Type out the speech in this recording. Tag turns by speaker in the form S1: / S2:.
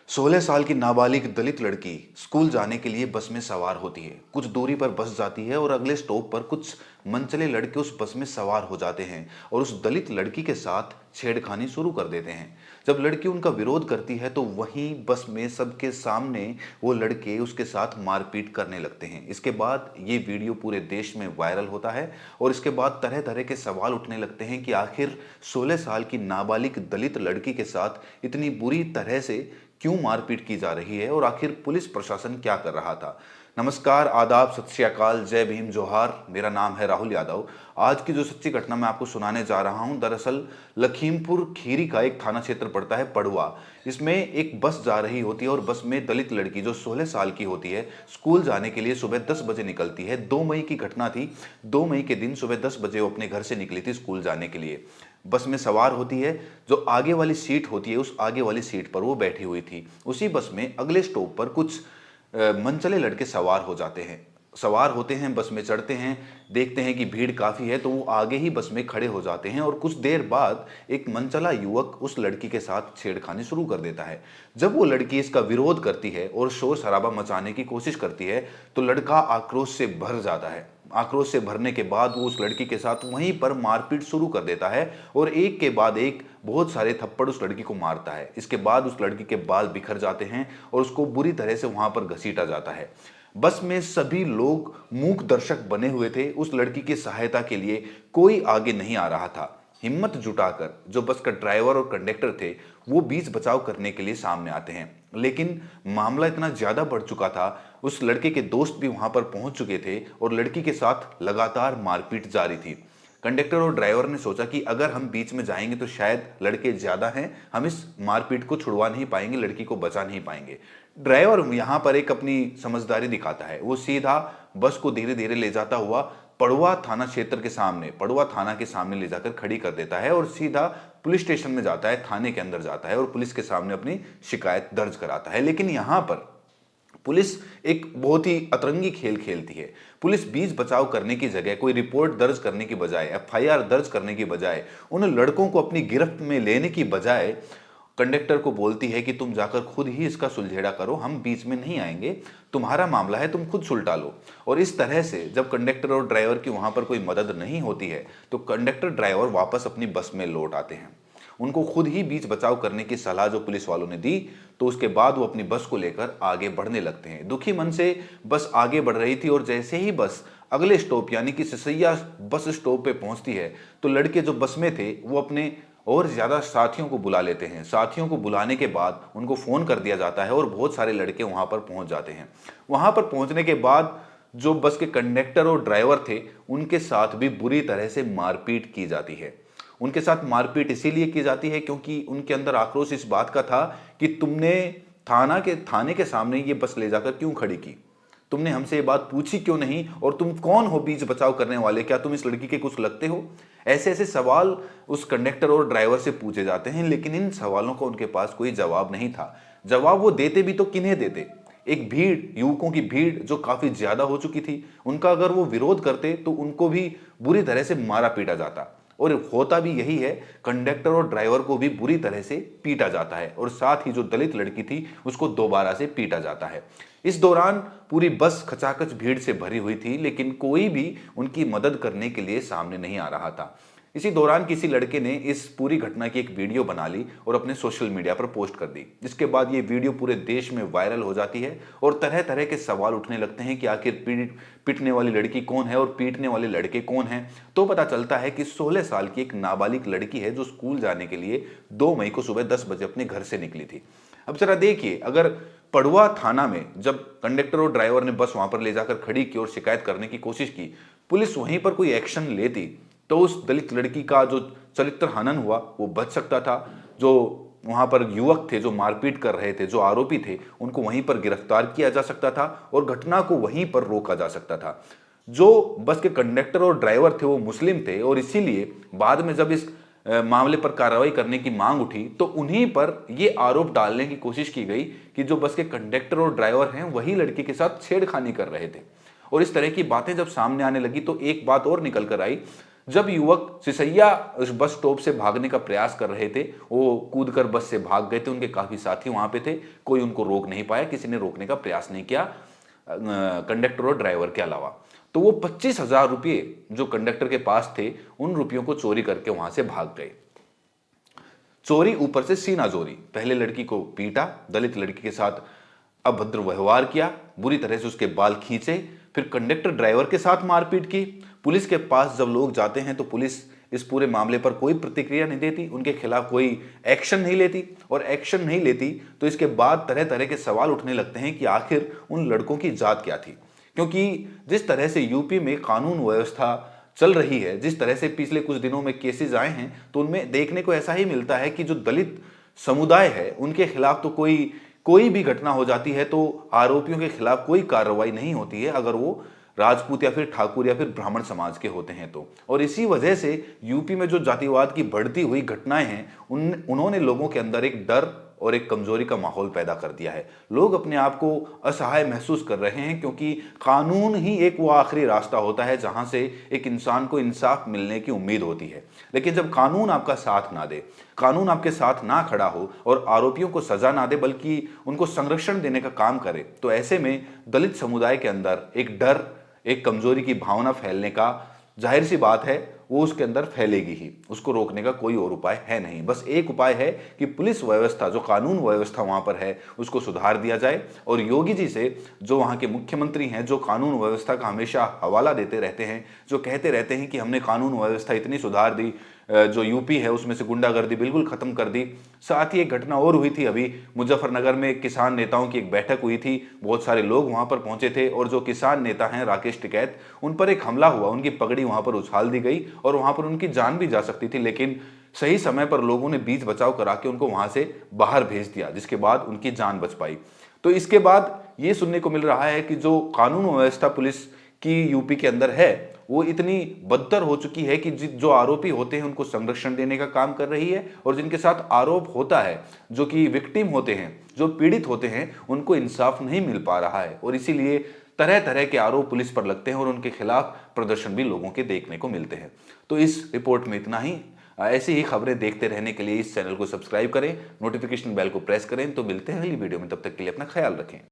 S1: 16 साल की नाबालिग दलित लड़की स्कूल जाने के लिए बस में सवार होती है। कुछ दूरी पर बस जाती है और अगले स्टॉप पर कुछ मनचले लड़के उस बस में सवार हो जाते हैं और उस दलित लड़की के साथ छेड़खानी शुरू कर देते हैं। जब लड़की उनका विरोध करती है तो वहीं बस में सबके सामने वो लड़के उसके साथ मारपीट करने लगते हैं। इसके बाद ये वीडियो पूरे देश में वायरल होता है और इसके बाद तरह तरह के सवाल उठने लगते हैं कि आखिर 16 साल की नाबालिग दलित लड़की के साथ इतनी बुरी तरह से क्यों मारपीट की जा रही है और आखिर पुलिस प्रशासन क्या कर रहा था। नमस्कार, आदाब, सत श्री अकाल, जय भीम, जोहार। मेरा नाम है राहुल यादव। आज की जो सच्ची घटना मैं आपको सुनाने जा रहा हूं, दरअसल लखीमपुर खीरी का एक थाना क्षेत्र पड़ता है पड़ुआ। इसमें एक बस जा रही होती है और बस में दलित लड़की जो 16 साल की होती है स्कूल जाने के लिए सुबह 10 बजे निकलती है। 2 मई की घटना थी। 2 मई के दिन सुबह 10 बजे वो अपने घर से निकली थी स्कूल जाने के लिए। बस में सवार होती है। जो आगे वाली सीट होती है उस आगे वाली सीट पर वो बैठी हुई थी। उसी बस में अगले स्टॉप पर कुछ मनचले लड़के सवार हो जाते हैं। सवार होते हैं, बस में चढ़ते हैं, देखते हैं कि भीड़ काफी है तो वो आगे ही बस में खड़े हो जाते हैं और कुछ देर बाद एक मनचला युवक उस लड़की के साथ छेड़खानी शुरू कर देता है। जब वो लड़की इसका विरोध करती है और शोर शराबा मचाने की कोशिश करती है तो लड़का आक्रोश से भर जाता है। आक्रोश से भरने के बाद वो उस लड़की के साथ वहीं पर मारपीट शुरू कर देता है और एक के बाद एक बहुत सारे थप्पड़ उस लड़की को मारता है। इसके बाद उस लड़की के बाल बिखर जाते हैं और उसको बुरी तरह से वहां पर घसीटा जाता है। बस में सभी लोग मूक दर्शक बने हुए थे। उस लड़की की सहायता के लिए कोई आगे नहीं आ रहा था। हिम्मत जुटाकर जो बस का ड्राइवर और कंडक्टर थे वो बीच बचाव करने के लिए सामने आते हैं, लेकिन मामला इतना ज्यादा बढ़ चुका था। उस लड़के के दोस्त भी वहां पर पहुंच चुके थे और लड़की के साथ लगातार मारपीट जारी थी। कंडक्टर और ड्राइवर ने सोचा कि अगर हम बीच में जाएंगे तो शायद लड़के ज्यादा हैं, हम इस मारपीट को छुड़वा नहीं पाएंगे, लड़की को बचा नहीं पाएंगे। ड्राइवर यहां पर एक अपनी समझदारी दिखाता है। वो सीधा बस को धीरे धीरे ले जाता हुआ पड़ुआ थाना क्षेत्र के सामने, पड़ुआ थाना के सामने ले जाकर खड़ी कर देता है और सीधा पुलिस स्टेशन में जाता है, थाने के अंदर जाता है और पुलिस के सामने अपनी शिकायत दर्ज कराता है। लेकिन यहां पर पुलिस एक बहुत ही अतरंगी खेल खेलती है। पुलिस बीच बचाव करने की जगह, कोई रिपोर्ट दर्ज करने की बजाय, एफआईआर दर्ज करने की बजाय, उन लड़कों को अपनी गिरफ्त में लेने की बजाय कंडक्टर को बोलती है कि तुम जाकर खुद ही इसका सुलझेड़ा करो, हम बीच में नहीं आएंगे, तुम्हारा मामला है, तुम खुद सुलटा लो। और इस तरह से जब कंडक्टर और ड्राइवर की वहां पर कोई मदद नहीं होती है तो कंडक्टर ड्राइवर वापस अपनी बस में लौट आते हैं। उनको खुद ही बीच बचाव करने की सलाह जो पुलिस वालों ने दी तो उसके बाद वो अपनी बस को लेकर आगे बढ़ने लगते हैं। दुखी मन से बस आगे बढ़ रही थी और जैसे ही बस अगले स्टॉप यानी कि सिसैया बस स्टॉप पे पहुंचती है तो लड़के जो बस में थे वो अपने और ज्यादा साथियों को बुला लेते हैं। साथियों को बुलाने के बाद उनको फोन कर दिया जाता है और बहुत सारे लड़के वहां पर पहुंच जाते हैं। वहां पर पहुंचने के बाद जो बस के कंडक्टर और ड्राइवर थे उनके साथ भी बुरी तरह से मारपीट की जाती है। उनके साथ मारपीट इसीलिए की जाती है क्योंकि उनके अंदर आक्रोश इस बात का था कि तुमने थाने के सामने ये बस ले जाकर क्यों खड़ी की, तुमने हमसे ये बात पूछी क्यों नहीं, और तुम कौन हो बीच बचाव करने वाले, क्या तुम इस लड़की के कुछ लगते हो। ऐसे ऐसे सवाल उस कंडक्टर और ड्राइवर से पूछे जाते हैं, लेकिन इन सवालों का उनके पास कोई जवाब नहीं था। जवाब वो देते भी तो किन्हें देते। एक भीड़, युवकों की भीड़ जो काफी ज्यादा हो चुकी थी, उनका अगर वो विरोध करते तो उनको भी बुरी तरह से मारा पीटा जाता। और होता भी यही है, कंडक्टर और ड्राइवर को भी बुरी तरह से पीटा जाता है और साथ ही जो दलित लड़की थी उसको दोबारा से पीटा जाता है। इस दौरान पूरी बस खचाखच भीड़ से भरी हुई थी, लेकिन कोई भी उनकी मदद करने के लिए सामने नहीं आ रहा था। इसी दौरान किसी लड़के ने इस पूरी घटना की एक वीडियो बना ली और अपने सोशल मीडिया पर पोस्ट कर दी, जिसके बाद ये वीडियो पूरे देश में वायरल हो जाती है और तरह तरह के सवाल उठने लगते हैं कि आखिर पीटने वाली लड़की कौन है और पीटने वाले लड़के कौन हैं। तो पता चलता है कि 16 साल की एक नाबालिग लड़की है जो स्कूल जाने के लिए 2 मई को सुबह 10 बजे अपने घर से निकली थी। अब जरा देखिए, अगर पड़ुआ थाना में जब कंडक्टर और ड्राइवर ने बस वहां पर ले जाकर खड़ी की और शिकायत करने की कोशिश की, पुलिस वहीं पर कोई एक्शन लेती तो उस दलित लड़की का जो चरित्र हनन हुआ वो बच सकता था। जो वहां पर युवक थे जो मारपीट कर रहे थे, जो आरोपी थे, उनको वहीं पर गिरफ्तार किया जा सकता था और घटना को वहीं पर रोका जा सकता था। जो बस के कंडक्टर और ड्राइवर थे वो मुस्लिम थे और इसीलिए बाद में जब इस मामले पर कार्रवाई करने की मांग उठी तो उन्हीं पर यह आरोप डालने की कोशिश की गई कि जो बस के कंडक्टर और ड्राइवर हैं वही लड़की के साथ छेड़खानी कर रहे थे। और इस तरह की बातें जब सामने आने लगी तो एक बात और निकल कर आई। जब युवक सिसैया उस बस स्टॉप से भागने का प्रयास कर रहे थे, वो कूदकर बस से भाग गए थे, उनके काफी साथी वहां पे थे, कोई उनको रोक नहीं पाया, किसी ने रोकने का प्रयास नहीं किया कंडक्टर और ड्राइवर के अलावा। तो वो 25,000 रुपये जो कंडक्टर के पास थे, उन रुपयों को चोरी करके वहां से भाग गए। चोरी ऊपर से सीना जोरी, पहले लड़की को पीटा, दलित लड़की के साथ अभद्र व्यवहार किया, बुरी तरह से उसके बाल खींचे, फिर कंडक्टर ड्राइवर के साथ मारपीट की। पुलिस के पास जब लोग जाते हैं तो पुलिस इस पूरे मामले पर कोई प्रतिक्रिया नहीं देती, उनके खिलाफ कोई एक्शन नहीं लेती, और एक्शन नहीं लेती तो इसके बाद तरह तरह के सवाल उठने लगते हैं कि आखिर उन लड़कों की जात क्या थी। क्योंकि जिस तरह से यूपी में कानून व्यवस्था चल रही है, जिस तरह से पिछले कुछ दिनों में केसेस आए हैं, तो उनमें देखने को ऐसा ही मिलता है कि जो दलित समुदाय है उनके खिलाफ तो कोई भी घटना हो जाती है तो आरोपियों के खिलाफ कोई कार्रवाई नहीं होती है, अगर वो राजपूत या फिर ठाकुर या फिर ब्राह्मण समाज के होते हैं तो। और इसी वजह से यूपी में जो जातिवाद की बढ़ती हुई घटनाएं हैं, उन्होंने लोगों के अंदर एक डर और एक कमजोरी का माहौल पैदा कर दिया है। लोग अपने आप को असहाय महसूस कर रहे हैं, क्योंकि कानून ही एक वो आखिरी रास्ता होता है जहां से एक इंसान को इंसाफ मिलने की उम्मीद होती है। लेकिन जब कानून आपका साथ ना दे, कानून आपके साथ ना खड़ा हो और आरोपियों को सजा ना दे बल्कि उनको संरक्षण देने का काम करे, तो ऐसे में दलित समुदाय के अंदर एक डर, एक कमजोरी की भावना फैलने का जाहिर सी बात है वो उसके अंदर फैलेगी ही। उसको रोकने का कोई और उपाय है नहीं। बस एक उपाय है कि पुलिस व्यवस्था, जो कानून व्यवस्था वहां पर है, उसको सुधार दिया जाए। और योगी जी से, जो वहां के मुख्यमंत्री हैं, जो कानून व्यवस्था का हमेशा हवाला देते रहते हैं, जो कहते रहते हैं कि हमने कानून व्यवस्था इतनी सुधार दी, जो यूपी है उसमें से गुंडागर्दी बिल्कुल खत्म कर दी। साथ ही एक घटना और हुई थी अभी मुजफ्फरनगर में, किसान नेताओं की एक बैठक हुई थी, बहुत सारे लोग वहां पर पहुंचे थे, और जो किसान नेता हैं राकेश टिकैत, उन पर एक हमला हुआ, उनकी पगड़ी वहां पर उछाल दी गई और वहां पर उनकी जान भी जा सकती थी, लेकिन सही समय पर लोगों ने बीच बचाव करा के उनको वहां से बाहर भेज दिया, जिसके बाद उनकी जान बच पाई। तो इसके बाद ये सुनने को मिल रहा है कि जो कानून व्यवस्था पुलिस की यूपी के अंदर है वो इतनी बदतर हो चुकी है कि जो आरोपी होते हैं उनको संरक्षण देने का काम कर रही है, और जिनके साथ आरोप होता है, जो कि विक्टिम होते हैं, जो पीड़ित होते हैं, उनको इंसाफ नहीं मिल पा रहा है। और इसीलिए तरह तरह के आरोप पुलिस पर लगते हैं और उनके खिलाफ प्रदर्शन भी लोगों के देखने को मिलते हैं। तो इस रिपोर्ट में इतना ही। ऐसी ही खबरें देखते रहने के लिए इस चैनल को सब्सक्राइब करें, नोटिफिकेशन बेल को प्रेस करें। तो मिलते हैं अगली वीडियो में, तब तक के लिए अपना ख्याल रखें।